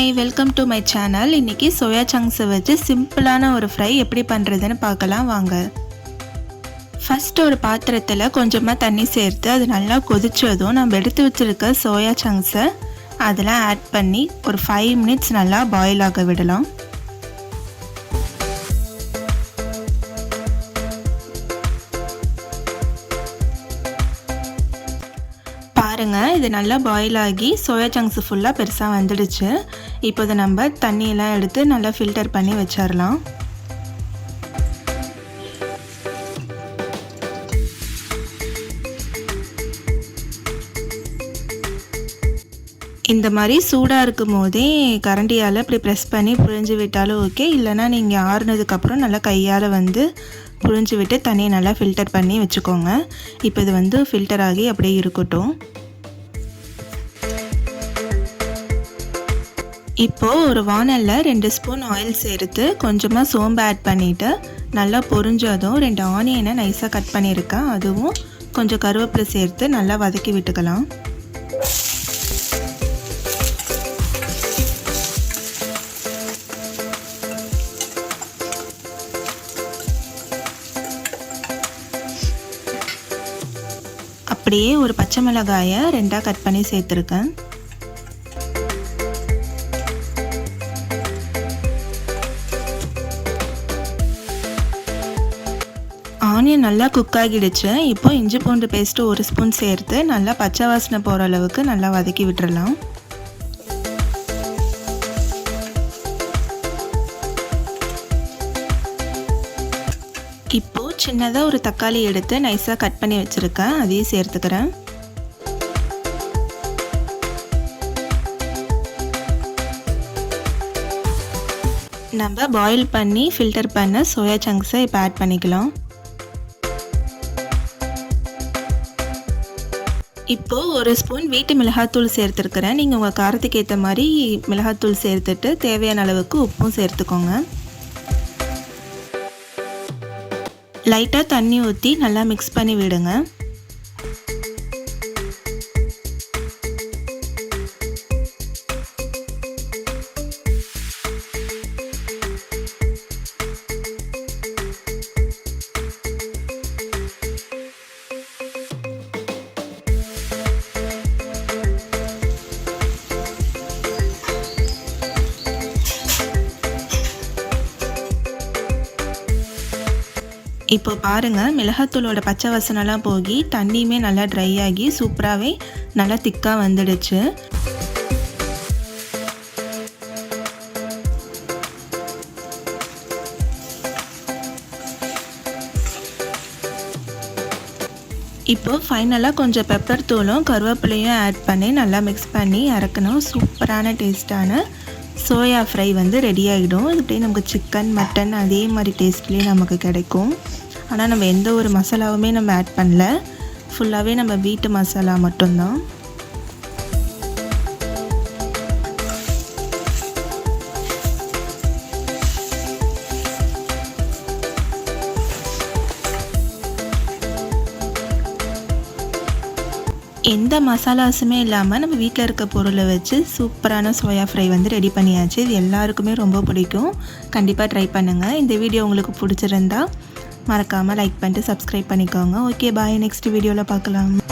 Hi, welcome to my channel. இன்றைக்கி soya சங்க்ஸை வச்சு சிம்பிளான ஒரு ஃப்ரை எப்படி பண்ணுறதுன்னு பார்க்கலாம் வாங்க. ஃபஸ்ட்டு ஒரு பாத்திரத்தில் கொஞ்சமாக தண்ணி சேர்த்து அது நல்லா கொதிச்சதும் நம்ம எடுத்து வச்சுருக்க சோயா சங்க்ஸை அதில் ஆட் பண்ணி ஒரு 5 மினிட்ஸ் நல்லா பாயில் ஆக விடலாம். பாருங்கள், இது நல்லா பாயில் ஆகி சோயா சங்க்ஸ் ஃபுல்லாக பெருசாக வந்துடுச்சு. இப்போ இதை நம்ம தண்ணியெல்லாம் எடுத்து நல்லா ஃபில்டர் பண்ணி வச்சிடலாம். இந்த மாதிரி சூடாக இருக்கும் போதே கரண்டியால் இப்படி ப்ரெஸ் பண்ணி புழிஞ்சு விட்டாலும் ஓகே, இல்லைனா நீங்கள் ஆறுனதுக்கப்புறம் நல்லா கையால் புழிஞ்சு விட்டு தண்ணியை நல்லா ஃபில்டர் பண்ணி வச்சுக்கோங்க. இப்போ இது ஃபில்டர் ஆகி அப்படியே இருக்கட்டும். இப்போது ஒரு வானலில் 2 ஸ்பூன் ஆயில் சேர்த்து கொஞ்சமாக சோம்பு ஆட் பண்ணிவிட்டு நல்லா பொரிஞ்சதும் 2 ஆனியனை நைஸாக கட் பண்ணியிருக்கேன், அதுவும் கொஞ்சம் கருவேப்பிலை சேர்த்து நல்லா வதக்கி விட்டுக்கலாம். அப்படியே ஒரு பச்சை மிளகாயை 2ஆக கட் பண்ணி சேர்த்துருக்கேன். ஆனியன் நல்லா குக் ஆகிடுச்சு. இப்போ இஞ்சி பூண்டு பேஸ்ட்டு 1 ஸ்பூன் சேர்த்து நல்லா பச்சை வாசனை போகிற அளவுக்கு நல்லா வதக்கி விட்டுறலாம். இப்போது சின்னதாக ஒரு தக்காளி எடுத்து நைஸாக கட் பண்ணி வச்சுருக்கேன், அதையும் சேர்த்துக்கிறேன். நம்ம பாயில் பண்ணி ஃபில்டர் பண்ண சோயா சங்க்ஸை இப்போ ஆட் பண்ணிக்கலாம். இப்போது 1 ஸ்பூன் வீட்டு மிளகாத்தூள் சேர்த்துருக்கிறேன். நீங்கள் உங்கள் காரத்துக்கு ஏற்ற மாதிரி மிளகாத்தூள் சேர்த்துட்டு தேவையான அளவுக்கு உப்பும் சேர்த்துக்கோங்க. லைட்டாக தண்ணி ஊற்றி நல்லா மிக்ஸ் பண்ணி விடுங்க. இப்போ பாருங்கள், மிளகாத்தூளோட பச்சை வாசனைலாம் போகி தண்ணியுமே நல்லா ட்ரை ஆகி சூப்பராகவே நல்லா திக்காக வந்துடுச்சு. இப்போ ஃபைனலாக கொஞ்சம் பெப்பர் தூளும் கருவேப்பிலையும் ஆட் பண்ணி நல்லா மிக்ஸ் பண்ணி இறக்கணும். சூப்பரான டேஸ்டான சோயா ஃப்ரை ரெடி ஆகிடும். இப்படியே நமக்கு சிக்கன் மட்டன் அதே மாதிரி டேஸ்ட்லேயே நமக்கு கிடைக்கும். ஆனால் நம்ம எந்த ஒரு மசாலாவுமே நம்ம ஆட் பண்ணல, ஃபுல்லாகவே நம்ம வீட்டு மசாலா மட்டும்தான். எந்த மசாலாஸுமே இல்லாமல் நம்ம வீட்டில் இருக்க பொருளை வச்சு சூப்பரான சோயா ஃப்ரை ரெடி பண்ணியாச்சு. இது எல்லாருக்குமே ரொம்ப பிடிக்கும். கண்டிப்பாக ட்ரை பண்ணுங்கள். இந்த வீடியோ உங்களுக்கு பிடிச்சிருந்தா மறக்காமல் லைக் பண்ணிட்டு சப்ஸ்கிரைப் பண்ணிக்கோங்க. ஓகே, பாய். நெக்ஸ்ட் வீடியோவில் பார்க்கலாம்.